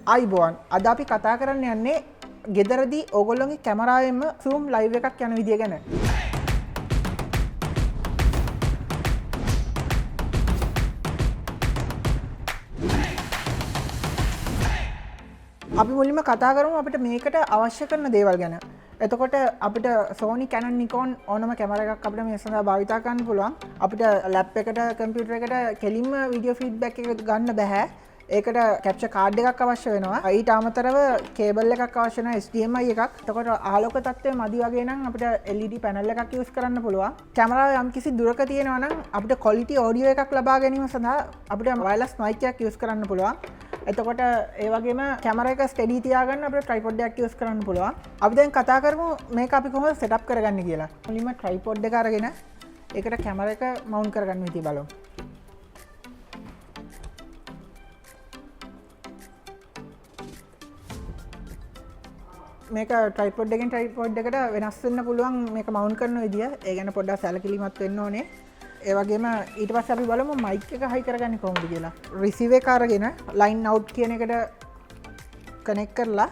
අයිබෝන් අද අපි කතා කරන්න යන්නේ ගෙදරදී ඕගොල්ලොන්ගේ කැමරාවෙන්ම zoom live එකක් යන විදිය ගැන. අපි මුලින්ම කතා කරමු අපිට මේකට අවශ්‍ය කරන දේවල් ගැන. එතකොට අපිට Sony Canon Nikon ඕනම කැමරා එකක් අපිට මේ සඳහා භාවිතා කරන්න පුළුවන්. අපිට ලැප් එකට කම්පියුටර් එකට කෙලින්ම වීඩියෝ ෆීඩ්බැක් එක ගන්න බෑ. ඒකට කැප්චර් කාඩ් එකක් අවශ්‍ය වෙනවා. ඊට අමතරව කේබල් එකක් අවශ්‍ය වෙනවා HDMI එකක්. එතකොට ආලෝක තත්ත්වය මදි වගේ නම් අපිට LED පැනල් එකක් යූස් කරන්න පුළුවන්. කැමරාව යම් කිසි දුරක තියෙනවා නම් අපිට quality audio එකක් ලබා ගැනීම සඳහා අපිට wireless mic එකක් යූස් කරන්න පුළුවන්. එතකොට ඒ වගේම කැමරා එක ස්ටඩි තියාගන්න අපිට ට්‍රයිපොඩ් එකක් යූස් කරන්න පුළුවන්. අපි දැන් කතා කරමු මේක අපි කොහොමද සෙටප් කරගන්නේ කියලා. මුලින්ම ට්‍රයිපොඩ් එක අරගෙන ඒකට කැමරා එක මවුන්ට් කරගන්න විදිය බලමු. මේක ට්‍රයිපොඩ් එකෙන් ට්‍රයිපොඩ් එකට වෙනස් වෙන්න පුළුවන් මේක මවුන්ට් කරන විදිය. ඒ ගැන පොඩ්ඩක් සැලකිලිමත් වෙන්න ඕනේ. ඒ වගේම ඊට පස්සේ අපි බලමු මයික් එක හයි කරගන්නේ කොහොමද කියලා. රිසීවර් එක අරගෙන ලයින් අවුට් කියන එකට කනෙක්ට් කරලා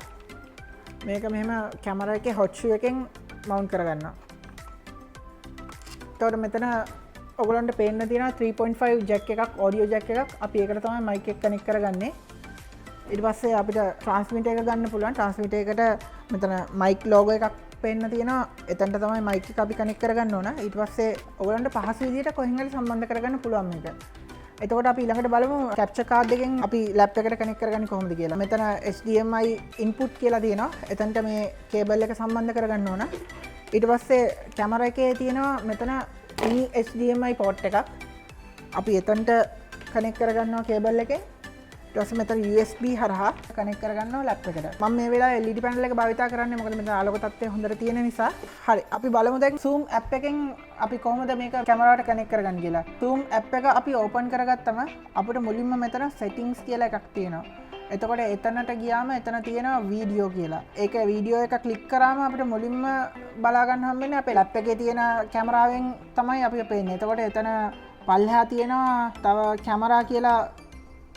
මේක මෙහෙම කැමරා එකේ හොට් ෂූ එකෙන් මවුන්ට් කරගන්නවා. එතකොට මෙතන ඔයගලන්ට පේන්න තියෙනවා 3.5 ජැක් එකක් ඔඩියෝ ජැක් එකක්. අපි ඒකට තමයි මයික් එක කනෙක්ට් කරගන්නේ. ඊට පස්සේ අපිට ට්‍රාන්ස්මිටර් එක ගන්න පුළුවන්. ට්‍රාන්ස්මිටර් එකට මෙතන මයික් ලෝගෝ එකක් පේන්න තියෙනවා. එතනට තමයි මයික් එක අපි කනෙක්ට් කරගන්න ඕන. ඊට පස්සේ ඔයගලන්ට පහසු විදිහට කොහෙන් හරි සම්බන්ධ කරගන්න පුළුවන් මේක. එතකොට අපි ඊළඟට බලමු කැප්චර් කාඩ් එකෙන් අපි ලැප් එකට කනෙක්ට් කරගන්නේ කොහොමද කියලා. මෙතන HDMI input කියලා තියෙනවා. එතනට මේ කේබල් එක සම්බන්ධ කරගන්න ඕන. ඊට පස්සේ කැමරා එකේ තියෙනවා මෙතන HDMI port එකක්. අපි එතනට කනෙක්ට් කරගන්නවා කේබල් එකෙන්. ඊට පස්සේ මෙතන USB හරහා කනෙක්ට් කරගන්නවා ලැප් එකට. මම මේ වෙලාවේ LED පැනල් එක භාවිතා කරන්නේ මොකද මෙතන ආලෝක තත්ත්වය හොඳට තියෙන නිසා. හරි. අපි බලමු දැන් zoom app එකෙන් අපි කොහොමද මේක කැමරාවට කනෙක්ට් කරගන්නේ කියලා. zoom app එක අපි ඕපන් කරගත්තම අපිට මුලින්ම මෙතන settings කියලා එකක් තියෙනවා. එතකොට එතනට ගියාම එතන තියෙනවා වීඩියෝ කියලා. ඒක වීඩියෝ එක ක්ලික් කරාම අපිට මුලින්ම බලා ගන්න හම්බෙන්නේ අපේ ලැප් එකේ තියෙන කැමරාවෙන් තමයි අපිට පේන්නේ. එතකොට එතන පල්ලෙහා තියෙනවා තව කැමරා කියලා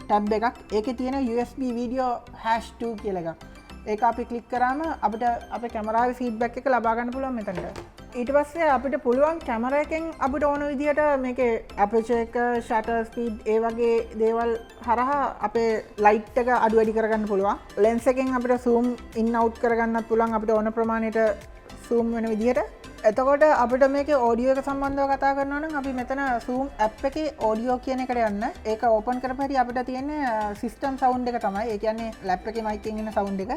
ටැබ් එකක්. ඒකේ තියෙන USB video #2 කියලා එකක්. ඒක අපි ක්ලික් කරාම අපිට අපේ කැමරාවේ ෆීඩ්බැක් එක ලබා ගන්න පුළුවන් මෙතනට. ඊට පස්සේ අපිට පුළුවන් කැමරා එකෙන් අපිට ඕන විදිහට මේකේ aperture එක, shutter speed ඒ වගේ දේවල් හරහා අපේ light එක අඩු වැඩි කරගන්න පුළුවන්. lens එකෙන් අපිට zoom in out කරගන්නත් පුළුවන් අපිට ඕන ප්‍රමාණයට zoom වෙන විදිහට. එතකොට අපිට මේකේ ඔඩියෝ එක සම්බන්ධව කතා කරනවා නම් අපි මෙතන zoom app එකේ ඔඩියෝ කියන එකට යන්න. ඒක ඕපන් කරපු හැටි අපිට තියෙන්නේ සිස්ටම් සවුන්ඩ් එක තමයි. ඒ කියන්නේ ලැප් එකේ මයික් එකෙන් එන සවුන්ඩ් එක.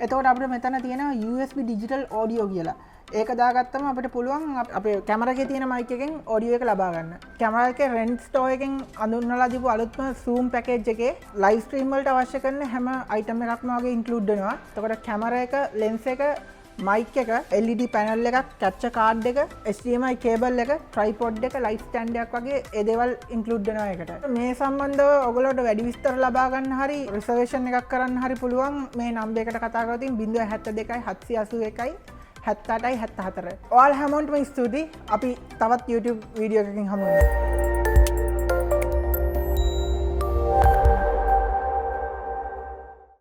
එතකොට අපිට මෙතන තියෙනවා USB digital audio කියලා. ඒක දාගත්තම අපිට පුළුවන් අපේ කැමරා එකේ තියෙන මයික් එකෙන් ඔඩියෝ එක ලබා ගන්න. කැමරා එකේ රෙන්ට් ස්ටෝර් එකෙන් අඳුන්වලා දීපු අලුත්ම zoom package එකේ live stream වලට අවශ්‍ය කරන හැම item එකක්ම වගේ include වෙනවා. එතකොට කැමරා එක, lens එක, මයික් එක, LED පැනල් එකක්, කැප්චර් කාඩ් එක, HDMI කේබල් එක, ට්‍රයිපොඩ් එක, ලයිට් ස්ටෑන්ඩ් එකක් වගේ ඒ දේවල් ඉන්ක්ලූඩ් වෙනවා ඒකට. මේ සම්බන්ධව ඔයගොල්ලෝට වැඩි විස්තර ලබා ගන්න හරි රිසර්වේෂන් එකක් කරන්න හරරි පුළුවන් මේ නම්බර් එකට කතා කරලා තියෙන 072 781 78 74. ඔයාලා හැමෝටම ස්තුතියි. අපි තවත් YouTube වීඩියෝ එකකින් හමු වෙනවා.